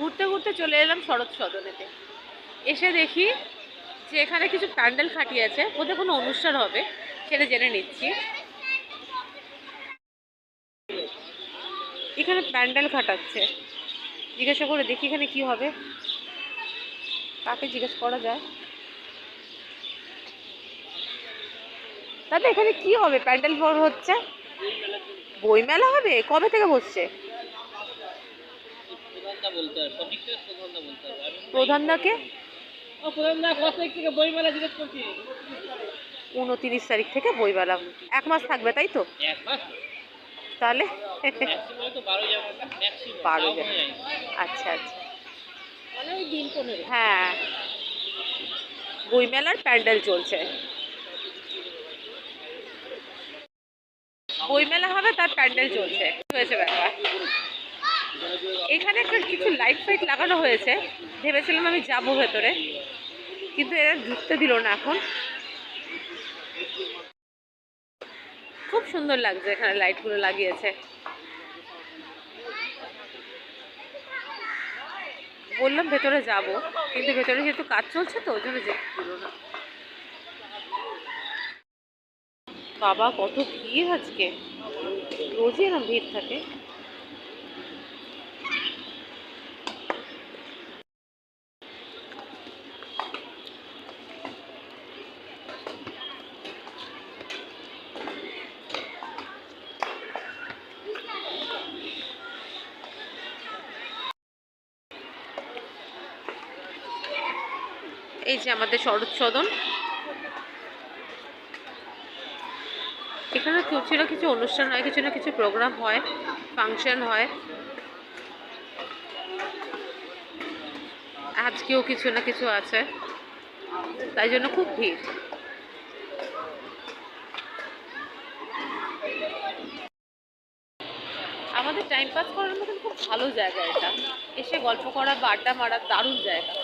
ঘুরতে ঘুরতে চলে এলাম শরৎ সদনেতে। এসে দেখি যে এখানে কিছু প্যান্ডেল খাটিয়েছে, ওদের কোনো অনুষ্ঠান হবে সেটা জেনে নিচ্ছি। এখানে প্যান্ডেল খাটাচ্ছে, জিজ্ঞাসা করে দেখি এখানে কি হবে, কাকে জিজ্ঞেস করা যায়। দাদা এখানে কি হবে? প্যান্ডেল ফর হচ্ছে বইমেলা হবে? কবে থেকে বসছে? প্রধানদাকে 29 তারিখ থেকে বইমেলা। 1 মাস থাকবে তাই তো? তাহলে 12 আচ্ছা আচ্ছা, হ্যাঁ বইমেলার প্যান্ডেল চলছে, বইমেলা হবে তার প্যান্ডেল চলছে হয়েছে ব্যাপার। এখানে একটা কিছু লাইট ফাইট লাগানো হয়েছে, ভেবেছিলাম আমি যাবো ভেতরে, কিন্তু এরা ঢুকতে দিল না। এখন খুব সুন্দর লাগছে, এখানে লাইটগুলো লাগিয়েছে। বললাম ভেতরে যাব, কিন্তু ভেতরে যেহেতু কাজ চলছে তো ওই জন্য যেতে দিল না। বাবা কত ভিড় আজকে, রোজই এরকম ভিড় থাকে। এই যে আমাদের শরৎ সদন, এখানে কিছু না কিছু অনুষ্ঠান হয়, কিছু না কিছু প্রোগ্রাম হয়, ফাংশন হয়। আজকেও কিছু না কিছু আছে, তাই জন্য খুব ভিড়। আমাদের টাইম পাস করার মতন খুব ভালো জায়গা এটা, এসে গল্প করা বা আড্ডা মারার দারুণ জায়গা।